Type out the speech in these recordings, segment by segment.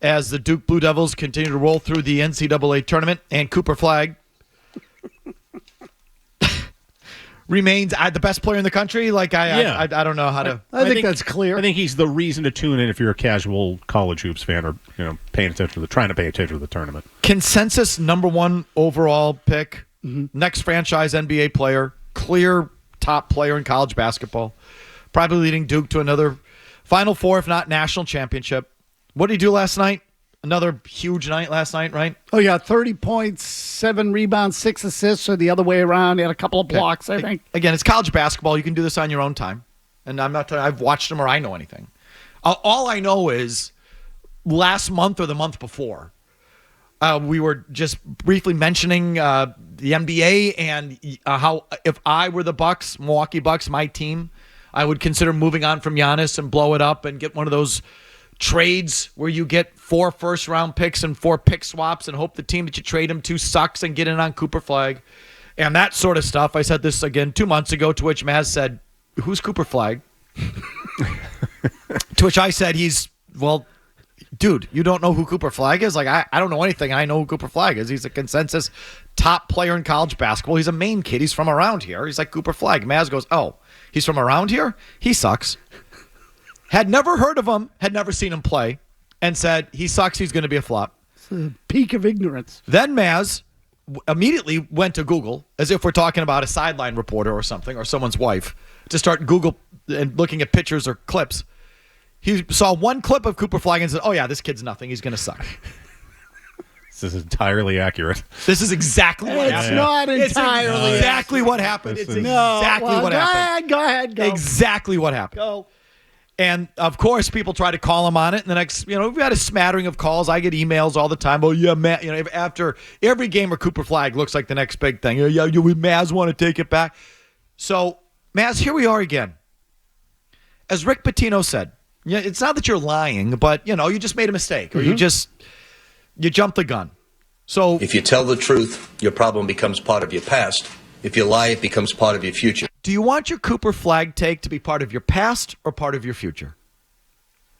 as the Duke Blue Devils continue to roll through the NCAA tournament, and Cooper Flagg remains the best player in the country. Like I don't know how to. I think that's clear. I think he's the reason to tune in if you're a casual college hoops fan or trying to pay attention to the tournament. Consensus number 1 overall pick, next franchise NBA player, clear top player in college basketball, probably leading Duke to another Final Four, if not national championship. What did he do last night? Another huge night last night, right? Oh, yeah, 30 points, 7 rebounds, 6 assists, or the other way around. He had a couple of blocks, I think. Again, it's college basketball. You can do this on your own time. And I'm not telling you I've watched him or I know anything. All I know is last month or the month before, we were just briefly mentioning the NBA and how if I were the Bucks, Milwaukee Bucks, my team, I would consider moving on from Giannis and blow it up and get one of those trades where you get 4 first-round picks and 4 pick swaps and hope the team that you trade him to sucks and get in on Cooper Flagg and that sort of stuff. I said this again 2 months ago, to which Mazz said, who's Cooper Flagg? To which I said, dude, you don't know who Cooper Flagg is? Like, I don't know anything. I know who Cooper Flagg is. He's a consensus top player in college basketball. He's a Maine kid. He's from around here. He's like Cooper Flagg. Mazz goes, oh, he's from around here? He sucks. Had never heard of him, had never seen him play, and said, he sucks, he's going to be a flop. It's a peak of ignorance. Then Mazz immediately went to Google, as if we're talking about a sideline reporter or something, or someone's wife, to start Google and looking at pictures or clips. He saw one clip of Cooper Flagg and said, oh yeah, this kid's nothing, he's going to suck. This is entirely accurate. This is exactly what happened. It's not entirely. It's exactly what happened. It's exactly what happened. Go ahead. Exactly what happened. Go. And, of course, people try to call him on it. And the next, we've had a smattering of calls. I get emails all the time. Oh, yeah, Matt. After every game where Cooper Flagg looks like the next big thing. Yeah, Mazz want to take it back. So, Mazz, here we are again. As Rick Pitino said, it's not that you're lying, but, you just made a mistake. Or you jumped the gun. So if you tell the truth, your problem becomes part of your past. If you lie, it becomes part of your future. Do you want your Cooper Flagg take to be part of your past or part of your future?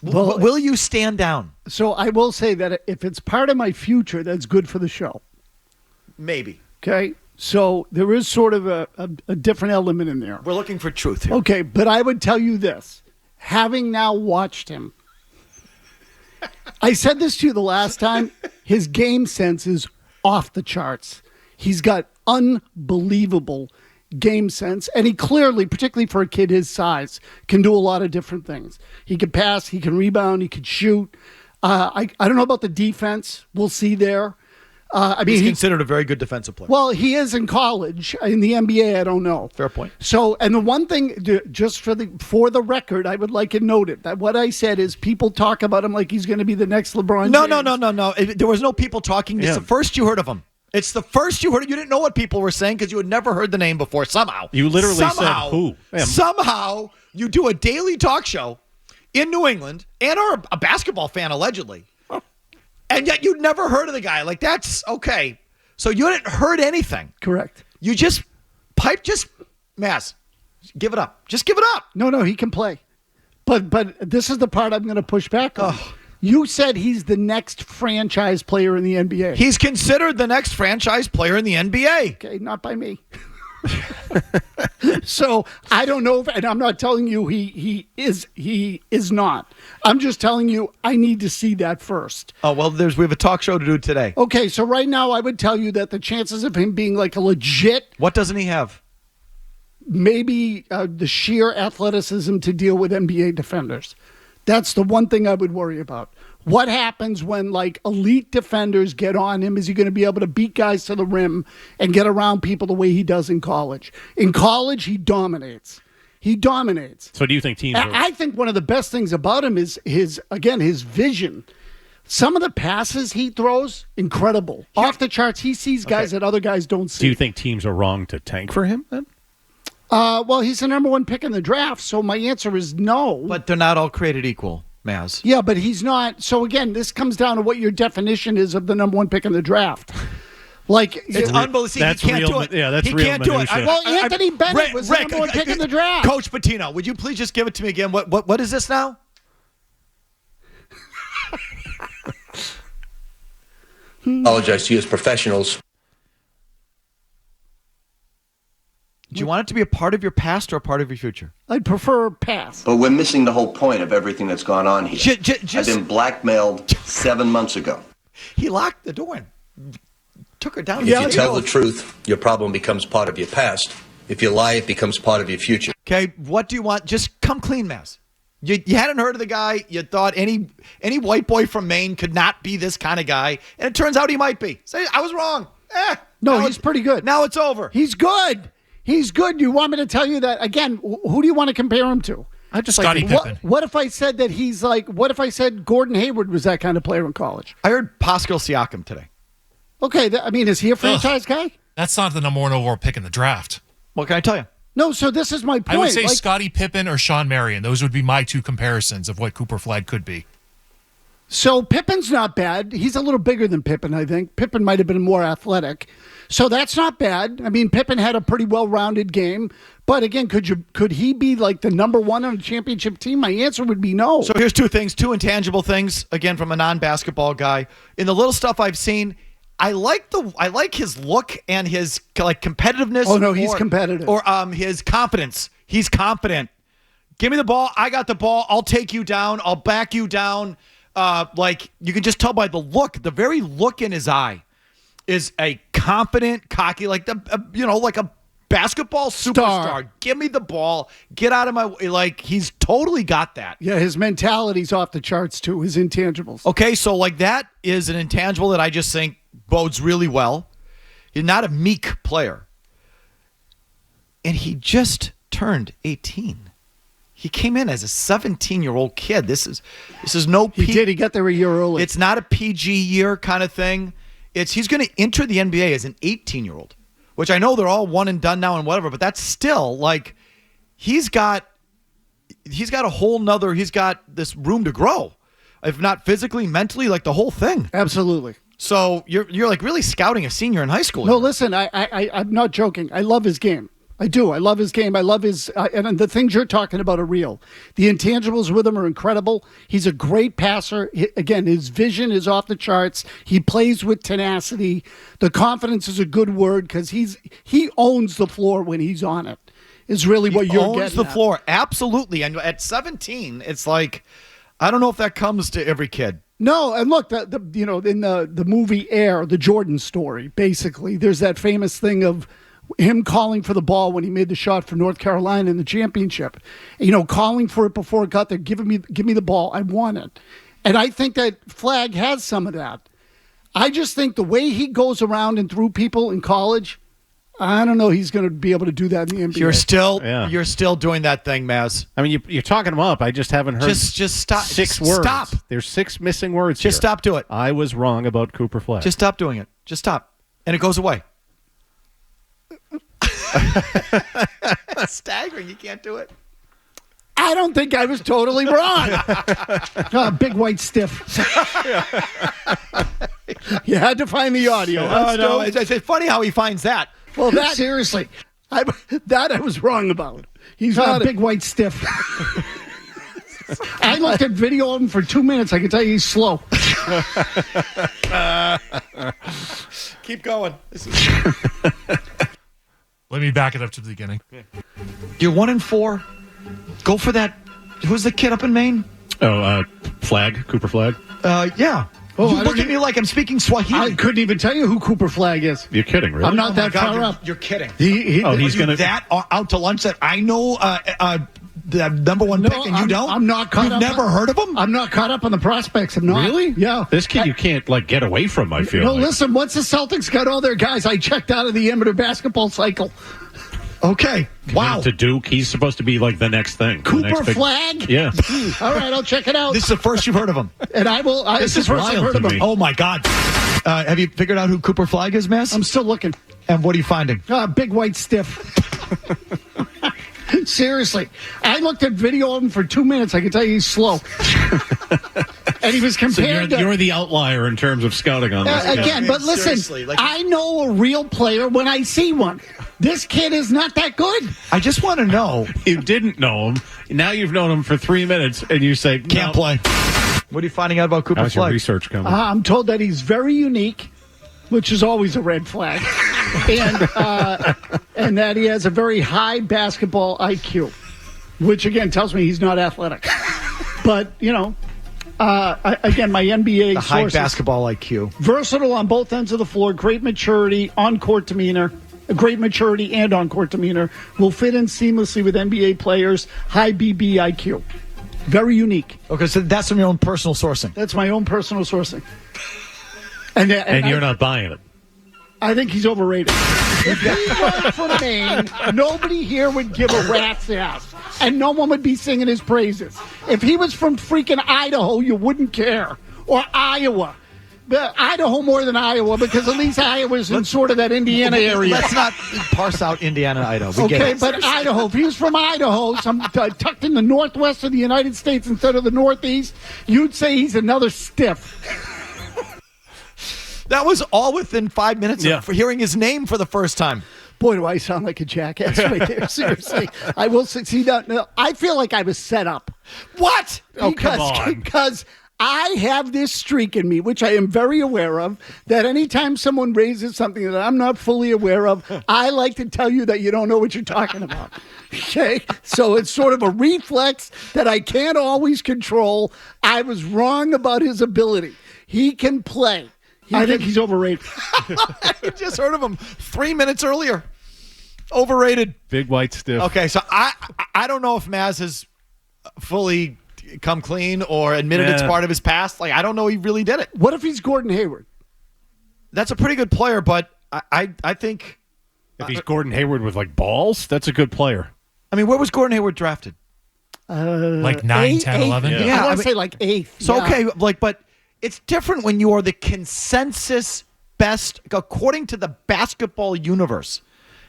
Well, will you stand down? So I will say that if it's part of my future, that's good for the show. Maybe. Okay? So there is sort of a different element in there. We're looking for truth here. Okay, but I would tell you this. Having now watched him, I said this to you the last time, his game sense is off the charts. He's got unbelievable game sense, and he clearly, particularly for a kid his size, can do a lot of different things. He can pass, he can rebound, he can shoot. I don't know about the defense. We'll see there. He's considered a very good defensive player. Well, he is in college. In the NBA, I don't know. Fair point. So, and the one thing, just for the record, I would like it noted that what I said is people talk about him like he's going to be the next LeBron James. No. There was no people talking. It's the first you heard of him. It's the first you heard. You didn't know what people were saying because you had never heard the name before. Somehow. You literally said who? Somehow you do a daily talk show in New England and are a basketball fan, allegedly. And yet you'd never heard of the guy. Like, that's okay. So you hadn't heard anything. Correct. You just Mazz, give it up. Just give it up. No, he can play. But this is the part I'm going to push back on. You said he's the next franchise player in the NBA. He's considered the next franchise player in the NBA. Okay, not by me. So I don't know, and I'm not telling you he is not. I'm just telling you I need to see that first. Oh, well, we have a talk show to do today. Okay, so right now I would tell you that the chances of him being like a legit... What doesn't he have? Maybe the sheer athleticism to deal with NBA defenders. That's the one thing I would worry about. What happens when, like, elite defenders get on him? Is he going to be able to beat guys to the rim and get around people the way he does in college? In college, he dominates. So do you think teams I think one of the best things about him is his vision. Some of the passes he throws, incredible. Off the charts. He sees guys that other guys don't see. Do you think teams are wrong to tank for him then? Well, he's the number 1 pick in the draft, so my answer is no. But they're not all created equal, Mazz. Yeah, but he's not. So again, this comes down to what your definition is of the number 1 pick in the draft. Like, it's unbelievable. That's he can't real, do it. Yeah, that's he real can't do it. Well, Anthony Bennett was the number 1 pick in the draft. Coach Pitino, would you please just give it to me again? What is this now? apologize to you as professionals. Do you want it to be a part of your past or a part of your future? I'd prefer pass. But we're missing the whole point of everything that's gone on here. Just, I've been blackmailed 7 months ago. he locked the door and took her down. If you tell the truth, your problem becomes part of your past. If you lie, it becomes part of your future. Okay, what do you want? Just come clean, Mazz. You hadn't heard of the guy. You thought any white boy from Maine could not be this kind of guy, and it turns out he might be. Say, I was wrong. No, he's pretty good. Now it's over. He's good. He's good. You want me to tell you that again? Who do you want to compare him to? I just Scottie Pippen. What if I said that he's like? What if I said Gordon Hayward was that kind of player in college? I heard Pascal Siakam today. Okay, I mean, is he a franchise guy? That's not the number one overall pick in the draft. What can I tell you? No. So this is my point. I would say Like, Scottie Pippen or Sean Marion. Those would be my two comparisons of what Cooper Flagg could be. So Pippen's not bad. He's a little bigger than Pippen, I think. Pippen might have been more athletic. So that's not bad. I mean, Pippen had a pretty well-rounded game. But again, could he be like the number one on a championship team? My answer would be no. So here's two things, two intangible things, again, from a non-basketball guy. In the little stuff I've seen, I like his look and his like competitiveness. Oh, no, he's competitive. Or his confidence. He's confident. Give me the ball. I got the ball. I'll take you down. I'll back you down. Like you can just tell by the look, the very look in his eye is a confident, cocky, like like a basketball superstar. Give me the ball. Get out of my way. Like he's totally got that. Yeah, his mentality's off the charts too. His intangibles. Okay, so like that is an intangible that I just think bodes really well. He's not a meek player. And he just turned 18. He came in as a 17-year-old kid. This is no He did. He got there a year early. It's not a PG year kind of thing. He's going to enter the NBA as an 18-year-old, which I know they're all one and done now and whatever, but that's still like he's got a whole nother, he's got this room to grow. If not physically, mentally, like the whole thing. Absolutely. So you're like really scouting a senior in high school. No, listen, I'm not joking. I love his game. I do. I love his game. I love his, and the things you're talking about are real. The intangibles with him are incredible. He's a great passer. Again, his vision is off the charts. He plays with tenacity. The confidence is a good word because he owns the floor when he's on it. Is really what you're getting. Owns the at. floor, absolutely. And at 17, it's like I don't know if that comes to every kid. No, and look, in the movie Air, the Jordan story, basically, there's that famous thing of him calling for the ball when he made the shot for North Carolina in the championship. Calling for it before it got there. Give me the ball. I want it. And I think that Flagg has some of that. I just think the way he goes around and through people in college, I don't know he's going to be able to do that in the NBA. You're still doing that thing, Mazz. I mean, you're talking them up. I just haven't heard. Just stop. Six Just words. Stop. There's 6 missing words. Just here. stop doing it. I was wrong about Cooper Flagg. Just stop doing it. Just stop, and it goes away. Staggering. You can't do it. I don't think I was totally wrong. Big white stiff. You had to find the audio. Oh, no. It's funny how he finds that. Well, that seriously, I was wrong about. He's not a big white stiff. I looked at video of him for 2 minutes. I can tell you he's slow. Keep going. Let me back it up to the beginning. You're 1-4. Go for that. Who's the kid up in Maine? Flagg, Cooper Flagg. Yeah. Oh, You look at me like I'm speaking Swahili. I couldn't even tell you who Cooper Flagg is. You're kidding, really? I'm not Oh my that God, far you're, up. You're kidding. He's going to that out to lunch that I know the number one pick and you don't? I'm not caught You've up. never heard of him? I'm not caught up on the prospects. I'm not. Really? Yeah. This kid you can't get away from. I feel. No, like. listen. Once the Celtics got all their guys, I checked out of the amateur basketball cycle. Okay. Wow. To Duke, he's supposed to be like the next thing. Cooper Flagg? Yeah. All right, I'll check it out. This is the first you've heard of him. And I will. This is is the first I've wild heard to of him. me. Oh, my God. Have you figured out who Cooper Flagg is, Mazz? I'm still looking. And what are you finding? Big white stiff. Seriously. I looked at video of him for 2 minutes. I can tell you he's slow. And he was So compared to... you're the outlier in terms of scouting on this guy. Again, but listen, Seriously, I know a real player when I see one. This kid is not that good. I just want to know. You didn't know him. Now you've known him for 3 minutes, and you say Can't play. What are you finding out about Cooper How's your Flagg? research coming? I'm told that he's very unique. which is always a red flag, and that he has a very high basketball IQ, which again tells me he's not athletic. But again, my NBA The high sources, basketball IQ. versatile on both ends of the floor, great maturity, on-court demeanor. Great maturity and on-court demeanor, will fit in seamlessly with NBA players. High BB IQ, very unique. Okay, so that's from your own personal sourcing. That's my own personal sourcing. And you're not buying it. I think he's overrated. If he was from Maine, nobody here would give a rat's ass, and no one would be singing his praises. If he was from freaking Idaho, you wouldn't care, or Iowa. But Idaho more than Iowa, because at least Iowa's in sort of that Indiana area. Let's not parse out Indiana and Idaho. We get Okay, it. but Idaho, if he was from Idaho, tucked in the northwest of the United States instead of the northeast, you'd say he's another stiff. That was all within 5 minutes of hearing his name for the first time. Boy, do I sound like a jackass right there. Seriously. I will see that. No, I feel like I was set up. What? Oh, come on. Because I have this streak in me, which I am very aware of, that anytime someone raises something that I'm not fully aware of, I like to tell you that you don't know what you're talking about. Okay? So it's sort of a reflex that I can't always control. I was wrong about his ability. He can play. I think he's overrated. I just heard of him 3 minutes earlier. Overrated. Big white stiff. Okay, so I don't know if Mazz has fully come clean or admitted it's part of his past. Like, I don't know he really did it. What if he's Gordon Hayward? That's a pretty good player, but I think... If he's Gordon Hayward with, like, balls, that's a good player. I mean, where was Gordon Hayward drafted? Like 9, 10, 11? Yeah. I want to say like 8th. So, yeah. okay, but it's different when you are the consensus best, according to the basketball universe.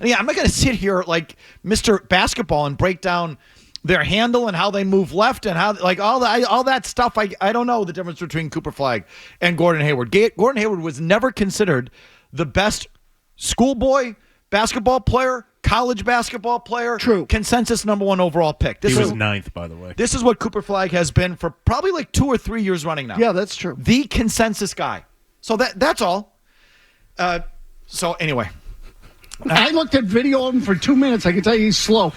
And yeah, I'm not going to sit here like Mr. Basketball and break down their handle and how they move left and how, like, all that stuff. I don't know the difference between Cooper Flagg and Gordon Hayward. Gordon Hayward was never considered the best schoolboy basketball player, college basketball player. True. Consensus #1 overall pick. He was 9th, by the way. This is what Cooper Flagg has been for probably like 2 or 3 years running now. Yeah, that's true. The consensus guy. So that's all. So anyway. I looked at video of him for 2 minutes. I can tell you he's slow.